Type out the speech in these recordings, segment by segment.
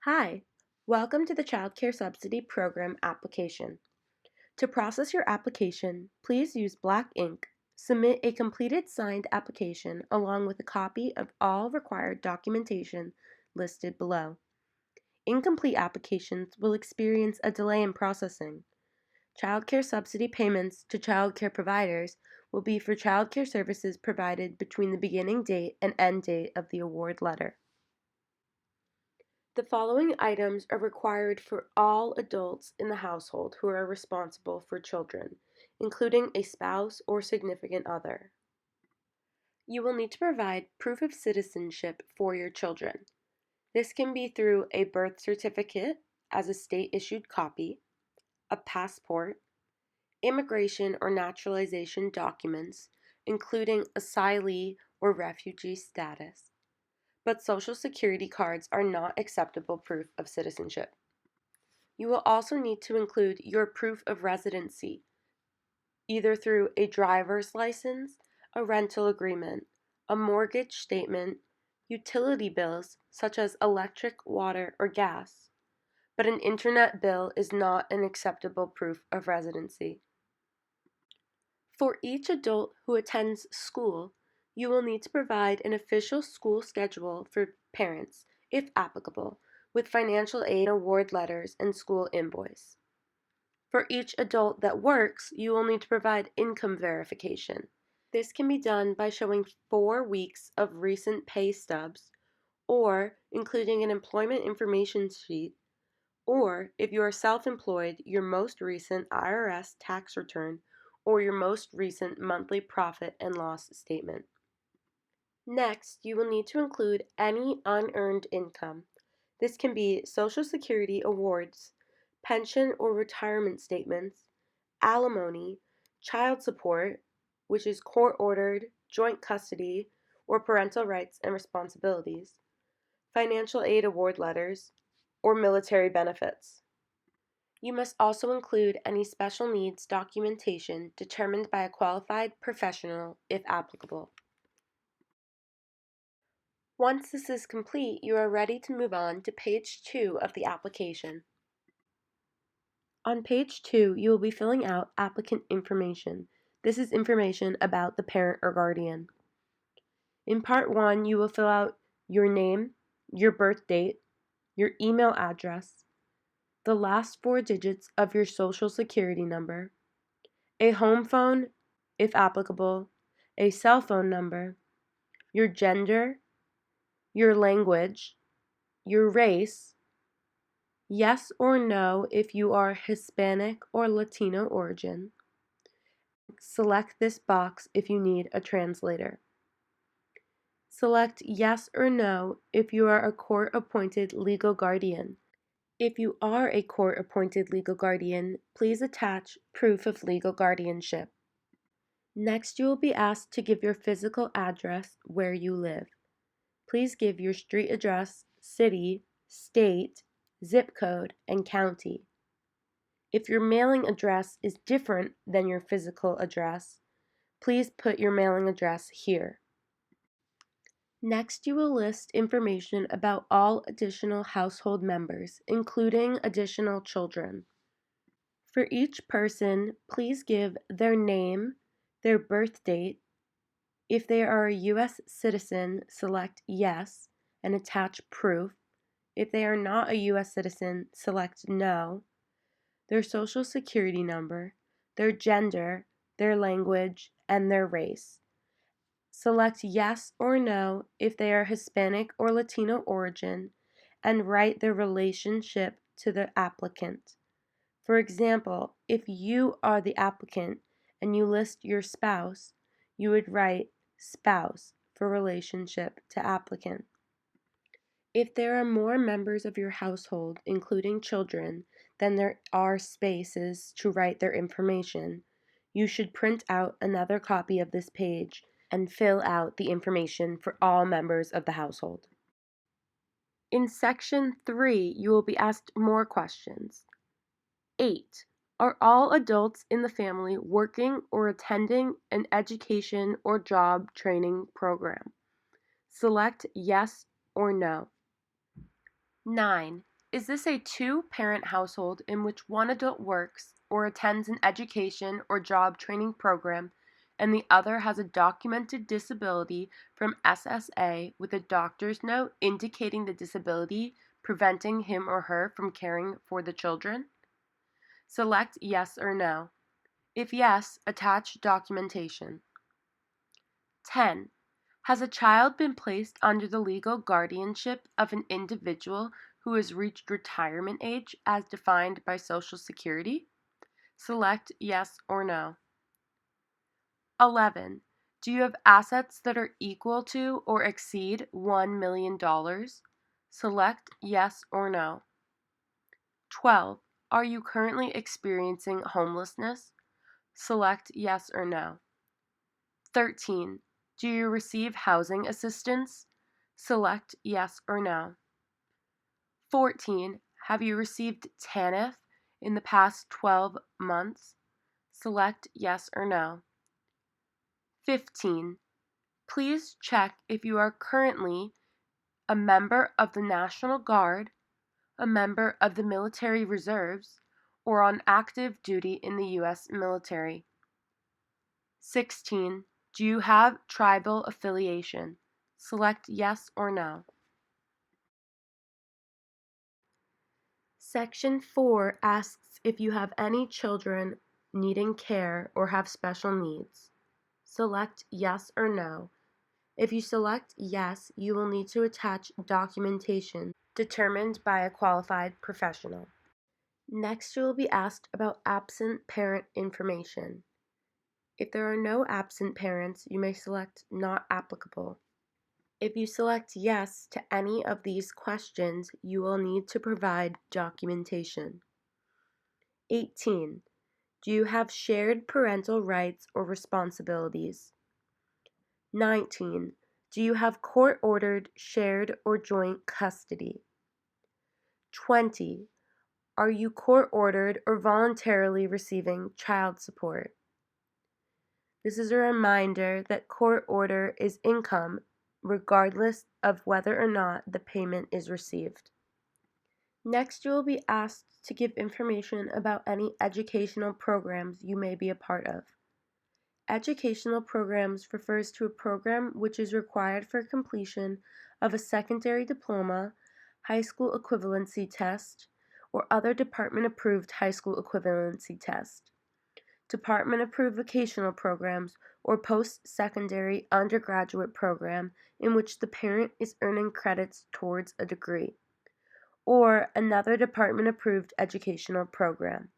Hi, welcome to the Child Care Subsidy Program application. To process your application, please use black ink. Submit a completed signed application along with a copy of all required documentation listed below. Incomplete applications will experience a delay in processing. Child care subsidy payments to child care providers will be for child care services provided between the beginning date and end date of the award letter. The following items are required for all adults in the household who are responsible for children, including a spouse or significant other. You will need to provide proof of citizenship for your children. This can be through a birth certificate as a state-issued copy, a passport, immigration or naturalization documents, including asylee or refugee status. But Social Security cards are not acceptable proof of citizenship. You will also need to include your proof of residency, either through a driver's license, a rental agreement, a mortgage statement, utility bills such as electric, water, or gas. But an internet bill is not an acceptable proof of residency. For each adult who attends school, you will need to provide an official school schedule for parents, if applicable, with financial aid award letters and school invoice. For each adult that works, you will need to provide income verification. This can be done by showing 4 weeks of recent pay stubs, or including an employment information sheet, or if you are self-employed, your most recent IRS tax return or your most recent monthly profit and loss statement. Next, you will need to include any unearned income. This can be Social Security awards, pension or retirement statements, alimony, child support, which is court-ordered, joint custody, or parental rights and responsibilities, financial aid award letters, or military benefits. You must also include any special needs documentation determined by a qualified professional if applicable. Once this is complete, you are ready to move on to page 2 of the application. On page 2, you will be filling out applicant information. This is information about the parent or guardian. In part 1, you will fill out your name, your birth date, your email address, the last 4 digits of your social security number, a home phone, if applicable, a cell phone number, your gender, your language, your race, yes or no if you are Hispanic or Latino origin. Select this box if you need a translator. Select yes or no if you are a court-appointed legal guardian. If you are a court-appointed legal guardian, please attach proof of legal guardianship. Next, you will be asked to give your physical address where you live. Please give your street address, city, state, zip code, and county. If your mailing address is different than your physical address, please put your mailing address here. Next, you will list information about all additional household members, including additional children. For each person, please give their name, their birth date. If they are a U.S. citizen, select yes and attach proof. If they are not a U.S. citizen, select no. Their social security number, their gender, their language, and their race. Select yes or no if they are Hispanic or Latino origin, and write their relationship to the applicant. For example, if you are the applicant and you list your spouse, you would write spouse for relationship to applicant. If there are more members of your household, including children, than there are spaces to write their information, you should print out another copy of this page and fill out the information for all members of the household. In section 3, you will be asked more questions. 8. Are all adults in the family working or attending an education or job training program? Select yes or no. 9. Is this a two-parent household in which one adult works or attends an education or job training program and the other has a documented disability from SSA with a doctor's note indicating the disability preventing him or her from caring for the children? Select yes or no. If yes, attach documentation. 10. Has a child been placed under the legal guardianship of an individual who has reached retirement age as defined by Social Security? Select yes or no. 11. Do you have assets that are equal to or exceed $1 million? Select yes or no. 12. Are you currently experiencing homelessness? Select yes or no. 13. Do you receive housing assistance? Select yes or no. 14. Have you received TANF in the past 12 months? Select yes or no. 15. Please check if you are currently a member of the National Guard, a member of the Military Reserves, or on active duty in the U.S. military. 16. Do you have tribal affiliation? Select yes or no. Section 4 asks if you have any children needing care or have special needs. Select yes or no. If you select yes, you will need to attach documentation determined by a qualified professional. Next, you will be asked about absent parent information. If there are no absent parents, you may select not applicable. If you select yes to any of these questions, you will need to provide documentation. 18. Do you have shared parental rights or responsibilities? 19. Do you have court-ordered, shared, or joint custody? 20. Are you court-ordered or voluntarily receiving child support? This is a reminder that court order is income regardless of whether or not the payment is received. Next, you will be asked to give information about any educational programs you may be a part of. Educational programs refers to a program which is required for completion of a secondary diploma, high school equivalency test, or other department-approved high school equivalency test, department-approved vocational programs, or post-secondary undergraduate program in which the parent is earning credits towards a degree, or another department-approved educational program.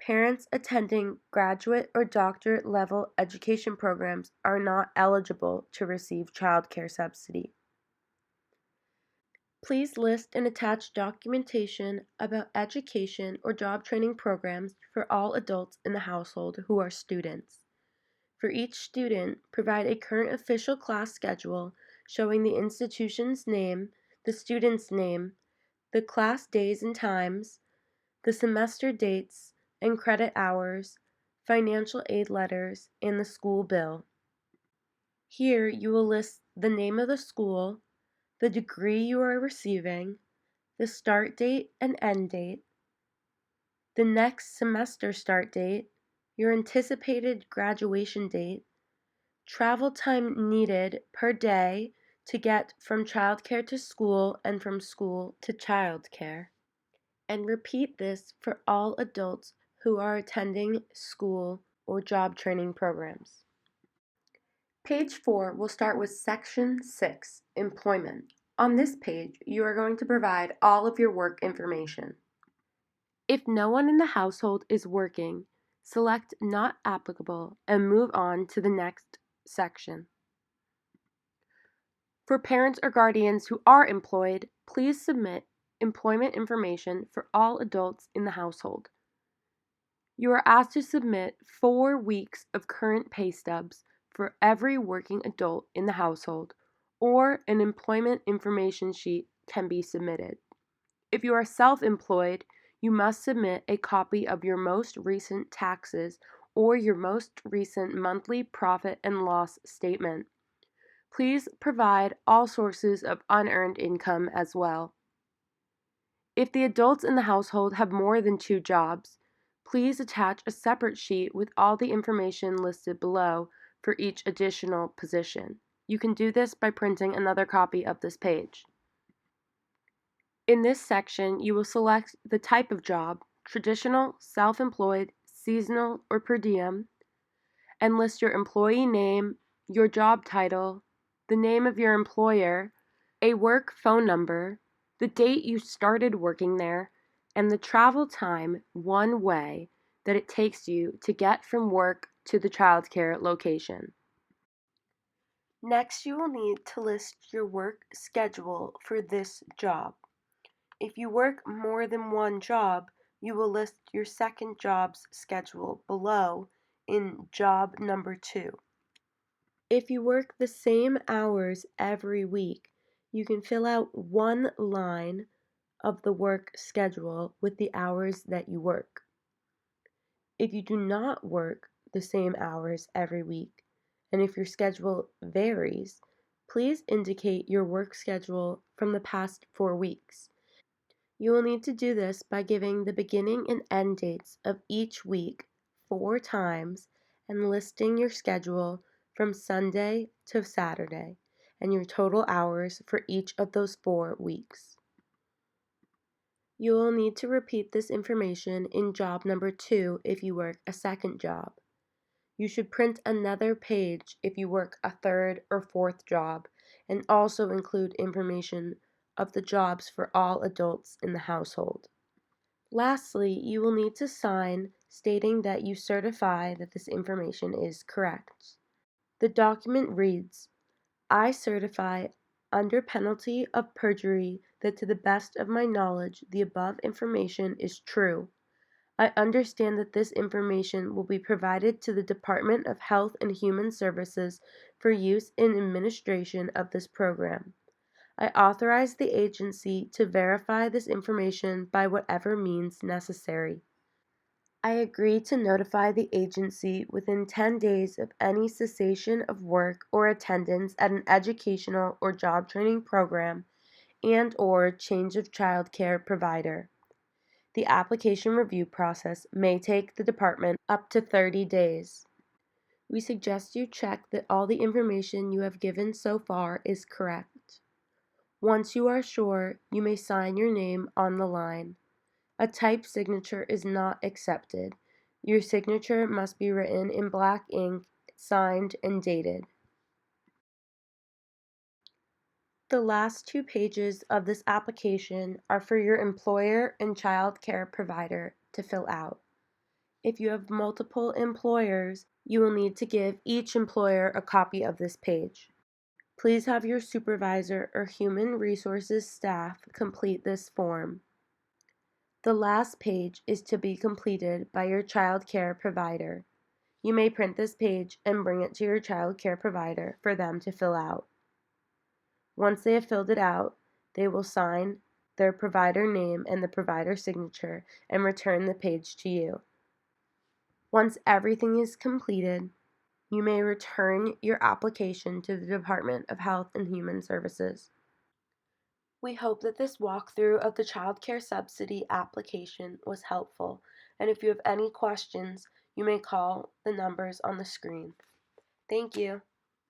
Parents attending graduate or doctorate level education programs are not eligible to receive child care subsidy. Please list and attach documentation about education or job training programs for all adults in the household who are students. For each student, provide a current official class schedule showing the institution's name, the student's name, the class days and times, the semester dates and credit hours, financial aid letters, and the school bill. Here you will list the name of the school, the degree you are receiving, the start date and end date, the next semester start date, your anticipated graduation date, travel time needed per day to get from childcare to school and from school to childcare. And repeat this for all adults who are attending school or job training programs. Page 4 will start with Section 6, Employment. On this page, you are going to provide all of your work information. If no one in the household is working, select Not Applicable and move on to the next section. For parents or guardians who are employed, please submit employment information for all adults in the household. You are asked to submit 4 weeks of current pay stubs for every working adult in the household, or an employment information sheet can be submitted. If you are self-employed, you must submit a copy of your most recent taxes or your most recent monthly profit and loss statement. Please provide all sources of unearned income as well. If the adults in the household have more than 2 jobs, please attach a separate sheet with all the information listed below for each additional position. You can do this by printing another copy of this page. In this section, you will select the type of job, traditional, self-employed, seasonal, or per diem, and list your employee name, your job title, the name of your employer, a work phone number, the date you started working there, and the travel time one way that it takes you to get from work to the childcare location. Next, you will need to list your work schedule for this job. If you work more than one job, you will list your second job's schedule below in job number 2. If you work the same hours every week, you can fill out one line of the work schedule with the hours that you work. If you do not work the same hours every week, and if your schedule varies, please indicate your work schedule from the past 4 weeks. You will need to do this by giving the beginning and end dates of each week 4 times and listing your schedule from Sunday to Saturday and your total hours for each of those 4 weeks. You will need to repeat this information in job number 2 if you work a second job. You should print another page if you work a third or fourth job and also include information of the jobs for all adults in the household. Lastly, you will need to sign stating that you certify that this information is correct. The document reads, "I certify under penalty of perjury that to the best of my knowledge the above information is true. I understand that this information will be provided to the Department of Health and Human Services for use in administration of this program. I authorize the agency to verify this information by whatever means necessary. I agree to notify the agency within 10 days of any cessation of work or attendance at an educational or job training program and/or change of child care provider. The application review process may take the department up to 30 days. We suggest you check that all the information you have given so far is correct. Once you are sure, you may sign your name on the line. A typed signature is not accepted. Your signature must be written in black ink, signed, and dated. The last 2 pages of this application are for your employer and child care provider to fill out. If you have multiple employers, you will need to give each employer a copy of this page. Please have your supervisor or human resources staff complete this form. The last page is to be completed by your child care provider. You may print this page and bring it to your child care provider for them to fill out. Once they have filled it out, they will sign their provider name and the provider signature and return the page to you. Once everything is completed, you may return your application to the Department of Health and Human Services. We hope that this walkthrough of the Child Care Subsidy application was helpful, and if you have any questions, you may call the numbers on the screen. Thank you.